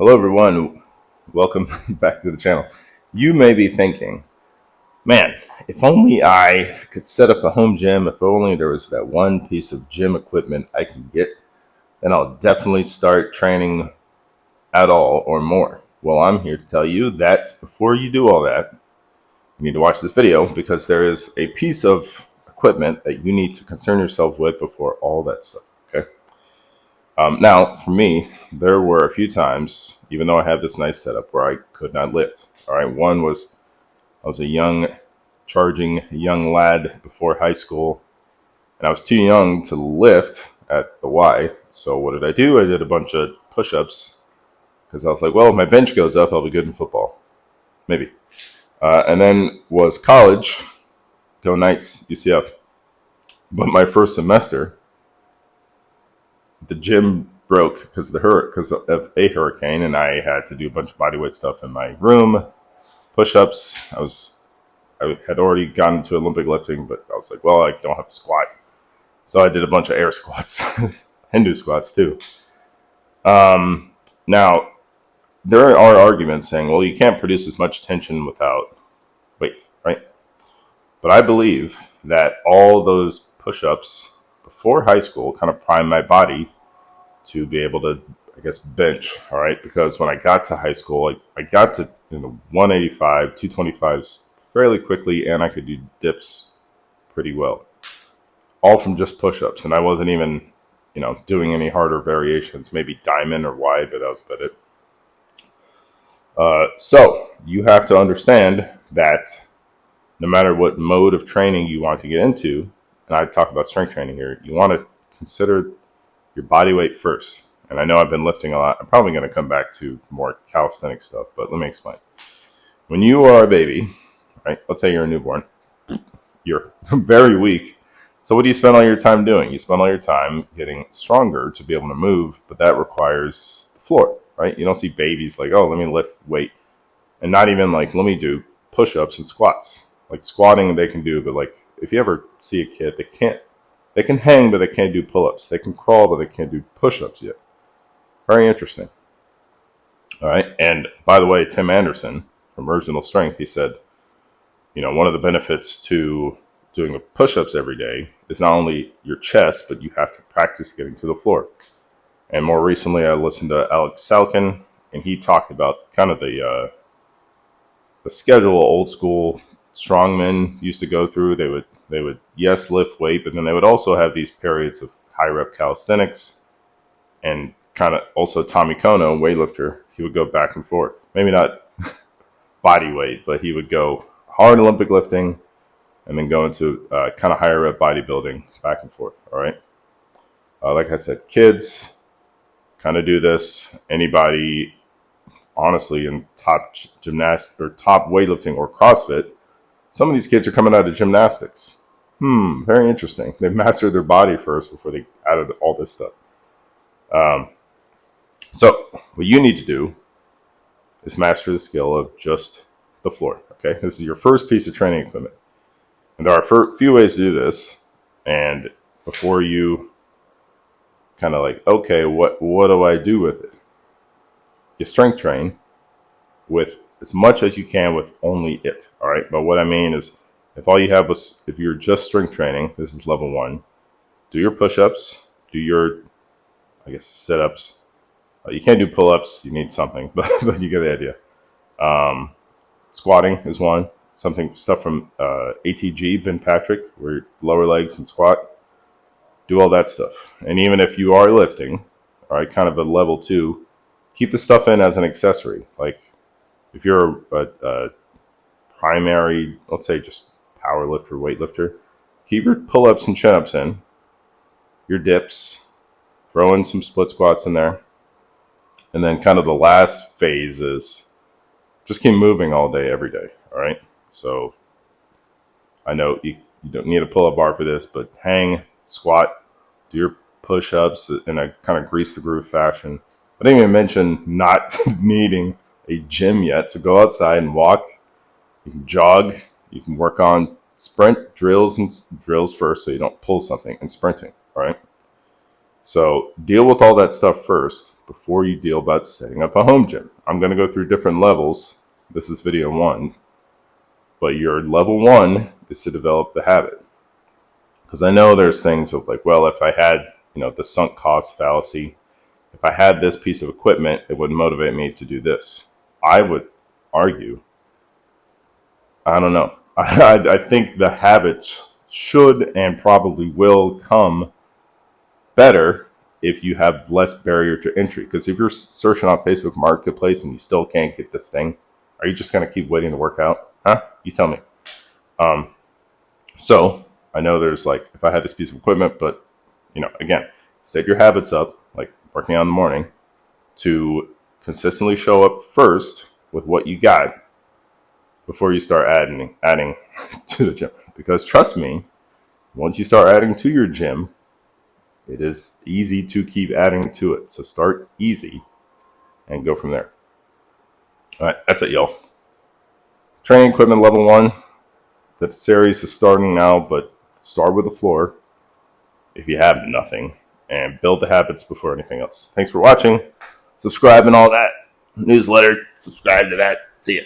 Hello, everyone. Welcome back to the channel. You may be thinking, man, if only I could set up a home gym, if only there was that one piece of gym equipment I can get, then I'll definitely start training at all or more. Well, I'm here to tell you that before you do all that, you need to watch this video because there is a piece of equipment that you need to concern yourself with before all that stuff. Okay. Now, for me, there were a few times, even though I had this nice setup, where I could not lift. All right, one was I was a charging young lad before high school, and I was too young to lift at the Y. So what did I do? I did a bunch of push-ups because I was like, well, if my bench goes up, I'll be good in football, maybe. And then was college, go Knights, UCF. But my first semester, the gym broke because of a hurricane, and I had to do a bunch of bodyweight stuff in my room, push-ups. I had already gotten into Olympic lifting, but I was like, well, I don't have to squat, so I did a bunch of air squats, Hindu squats too. Now there are arguments saying, well, you can't produce as much tension without weight, right? But I believe that all those push-ups before high school kind of primed my body to be able to, I guess, bench. All right, because when I got to high school, I got to 185, 225s fairly quickly, and I could do dips pretty well, all from just push-ups, and I wasn't even, doing any harder variations, maybe diamond or wide, but that was about it. So you have to understand that no matter what mode of training you want to get into, and I talk about strength training here, you want to consider your body weight first. And I know I've been lifting a lot. I'm probably going to come back to more calisthenic stuff, but let me explain. When you are a baby, right? Let's say you're a newborn, you're very weak. So what do you spend all your time doing? You spend all your time getting stronger to be able to move, but that requires the floor, right? You don't see babies like, oh, let me lift weight. And not even like, let me do push-ups and squats. Like squatting they can do, but like if you ever see a kid, they can hang, but they can't do pull-ups. They can crawl, but they can't do push-ups yet. Very interesting. All right. And by the way, Tim Anderson from Original Strength, he said, one of the benefits to doing the push-ups every day is not only your chest, but you have to practice getting to the floor. And more recently, I listened to Alex Salkin, and he talked about kind of the schedule old school strongmen used to go through. They would yes lift weight, but then they would also have these periods of high rep calisthenics, and kind of also Tommy Kono, weightlifter, he would go back and forth. Maybe not body weight, but he would go hard Olympic lifting and then go into kind of higher rep bodybuilding, back and forth. All right. Like I said, kids kind of do this. Anybody, honestly, in top gymnastics or top weightlifting or CrossFit, some of these kids are coming out of gymnastics. Very interesting. They mastered their body first before they added all this stuff. So what you need to do is master the skill of just the floor. Okay, this is your first piece of training equipment, and there are a few ways to do this. And before you kind of like, okay, what do I do with it? You strength train with as much as you can with only it. All right, but what I mean is, if all you have was, if you're just strength training, this is level 1. Do your push-ups, do your, I guess, sit-ups. You can't do pull-ups. You need something, but you get the idea. Squatting is one. Stuff from ATG, Ben Patrick, where lower legs and squat. Do all that stuff. And even if you are lifting, all right, kind of a level 2, keep the stuff in as an accessory. Like if you're a primary, let's say just power lifter, weightlifter, keep your pull-ups and chin-ups in, your dips, throw in some split squats in there. And then kind of the last phase is just keep moving all day, every day. All right. So I know you don't need a pull-up bar for this, but hang, squat, do your push-ups in a kind of grease the groove fashion. I didn't even mention not needing a gym yet. So go outside and walk. You can jog. You can work on sprint drills first, so you don't pull something, and sprinting. All right. So deal with all that stuff first before you deal about setting up a home gym. I'm going to go through different levels. This is video 1. But your level 1 is to develop the habit. Because I know there's things of like, well, if I had, the sunk cost fallacy, if I had this piece of equipment, it would motivate me to do this. I would argue, I don't know. I think the habits should and probably will come better if you have less barrier to entry. Because if you're searching on Facebook Marketplace and you still can't get this thing, are you just going to keep waiting to work out? Huh? You tell me. So I know there's like, if I had this piece of equipment, but again, set your habits up, like working out in the morning, to consistently show up first with what you got before you start adding to the gym. Because trust me, once you start adding to your gym, it is easy to keep adding to it. So start easy and go from there. All right, that's it, y'all. Training equipment level 1. The series is starting now, but start with the floor if you have nothing and build the habits before anything else. Thanks for watching. Subscribe and all that. Newsletter, subscribe to that. See ya.